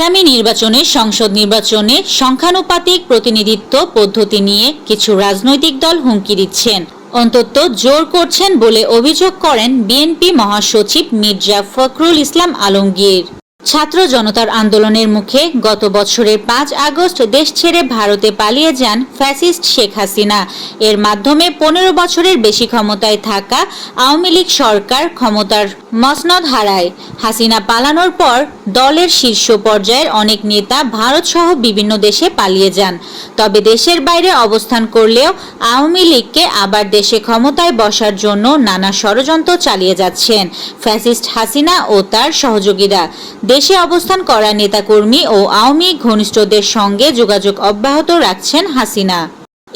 আগামী নির্বাচনে সংসদ নির্বাচনে সংখ্যানুপাতিক প্রতিনিধিত্ব পদ্ধতি নিয়ে কিছু রাজনৈতিক দল হুমকি দিচ্ছেন, অন্তত জোর করছেন বলে অভিযোগ করেন বিএনপি মহাসচিব মির্জা ফখরুল ইসলাম আলমগীর। ছাত্র জনতার আন্দোলনের মুখে গত বছরের ৫ আগস্ট দেশ ছেড়ে ভারতে পালিয়ে যান ফ্যাসিস্ট শেখ হাসিনা। এর মাধ্যমে ১৫ বছরের বেশি ক্ষমতায় থাকা আওয়ামী লীগ সরকার ক্ষমতার মসনদ হারায়। হাসিনা পালানোর পর দলের শীর্ষ পর্যায়ের অনেক নেতা ভারতসহ বিভিন্ন দেশে পালিয়ে যান। তবে দেশের বাইরে অবস্থান করলেও আওয়ামী লীগকে আবার দেশে ক্ষমতায় বসার জন্য নানা ষড়যন্ত্র চালিয়ে যাচ্ছেন ফ্যাসিস্ট হাসিনা ও তার সহযোগীরা। দেশে অবস্থান করা নেতাকর্মী ও আওয়ামী ঘনিষ্ঠদের সঙ্গে যোগাযোগ অব্যাহত রাখছেন হাসিনা।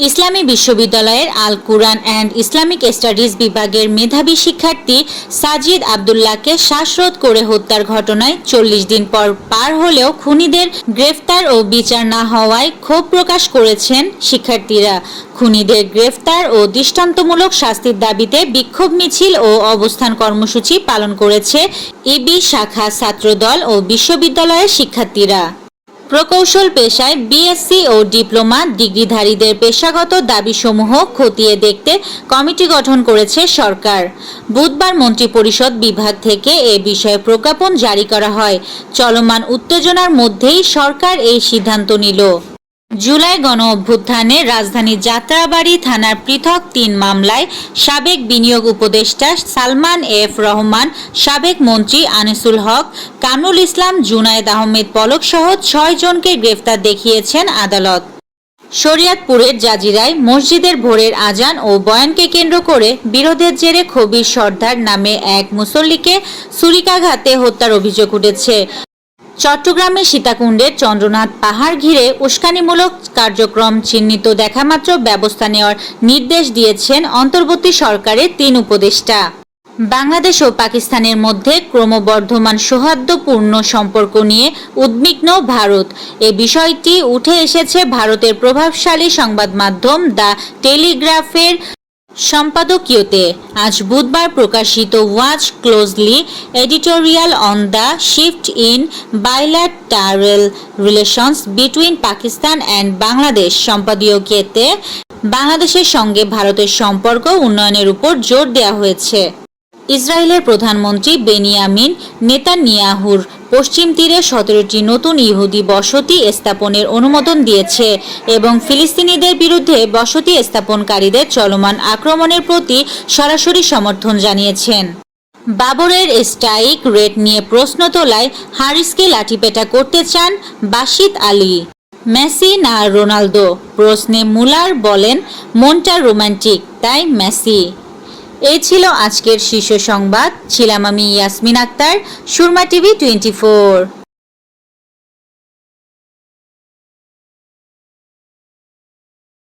ইসলামী বিশ্ববিদ্যালয়ের আল কুরআন অ্যান্ড ইসলামিক স্টাডিজ বিভাগের মেধাবী শিক্ষার্থী সাজিদ আব্দুল্লাহকে শ্বাসরোধ করে হত্যার ঘটনায় ৪০ দিন পার হলেও খুনিদের গ্রেফতার ও বিচার না হওয়ায় ক্ষোভ প্রকাশ করেছেন শিক্ষার্থীরা। খুনিদের গ্রেফতার ও দৃষ্টান্তমূলক শাস্তির দাবিতে বিক্ষোভ মিছিল ও অবস্থান কর্মসূচি পালন করেছে ইবি শাখা ছাত্রদল ও বিশ্ববিদ্যালয়ের শিক্ষার্থীরা। প্রকৌশল পেশায় বিএসসি ও ডিপ্লোমা ডিগ্রিধারীদের পেশাগত দাবিসমূহ খতিয়ে দেখতে কমিটি গঠন করেছে সরকার। বুধবার মন্ত্রিপরিষদ বিভাগ থেকে এ বিষয়ে প্রজ্ঞাপন জারি করা হয়। চলমান উত্তেজনার মধ্যেই সরকার এই সিদ্ধান্ত নিল। জুলাই গণঅভ্যুত্থানে রাজধানীর যাত্রাবাড়ী থানার পৃথক ৩ মামলায় সাবেক বিনিয়োগ উপদেষ্টা সালমান এফ রহমান, সাবেক মন্ত্রী আনিসুল হক, কামরুল ইসলাম, জুনায়েদ আহমেদ পলক সহ ৬ জনকে গ্রেফতার দেখিয়েছেন আদালত। শরীয়তপুরের জাজিরায় মসজিদের ভোরের আজান ও বয়ানকে কেন্দ্র করে বিরোধের জেরে খবির সর্দার নামে এক মুসল্লিকে ছুরিকাঘাতে হত্যার অভিযোগ উঠেছে। চট্টগ্রামের সীতাকুণ্ডের চন্দ্রনাথ পাহাড় ঘিরে উস্কানিমূলক কার্যক্রম চিহ্নিত দেখামাত্র ব্যবস্থা নেওয়ার নির্দেশ দিয়েছেন অন্তর্বর্তী সরকারের ৩ উপদেষ্টা। বাংলাদেশ ও পাকিস্তানের মধ্যে ক্রমবর্ধমান সৌহার্দ্যপূর্ণ সম্পর্ক নিয়ে উদ্বিগ্ন ভারত। এ বিষয়টি উঠে এসেছে ভারতের প্রভাবশালী সংবাদ মাধ্যম দ্য টেলিগ্রাফের সম্পাদকীয়তে। আজ বুধবার প্রকাশিত watch closely editorial on the shift in bilateral relations between Pakistan and Bangladesh সম্পাদকীয়তে বাংলাদেশের সঙ্গে ভারতের সম্পর্ক উন্নয়নের উপর জোর দেওয়া হয়েছে। ইসরায়েলের প্রধানমন্ত্রী বেনিয়ামিন নেতানিয়াহুর পশ্চিম তীরে ১৭টি নতুন ইহুদি বসতি স্থাপনের অনুমোদন দিয়েছে এবং ফিলিস্তিনিদের বিরুদ্ধে বসতি স্থাপনকারীদের চলমান আক্রমণের প্রতি সরাসরি সমর্থন জানিয়েছেন। বাবরের স্ট্রাইক রেট নিয়ে প্রশ্ন তোলায় হারিসকে লাঠিপেটা করতে চান বাশিদ আলী। মেসি না রোনালদো প্রশ্নে মুলার বলেন, মনটা রোমান্টিক, তাই মেসি। এই ছিল আজকের শীর্ষ সংবাদ। ছিলাম আমি ইয়াসমিন আক্তার, সুরমা টিভি 24।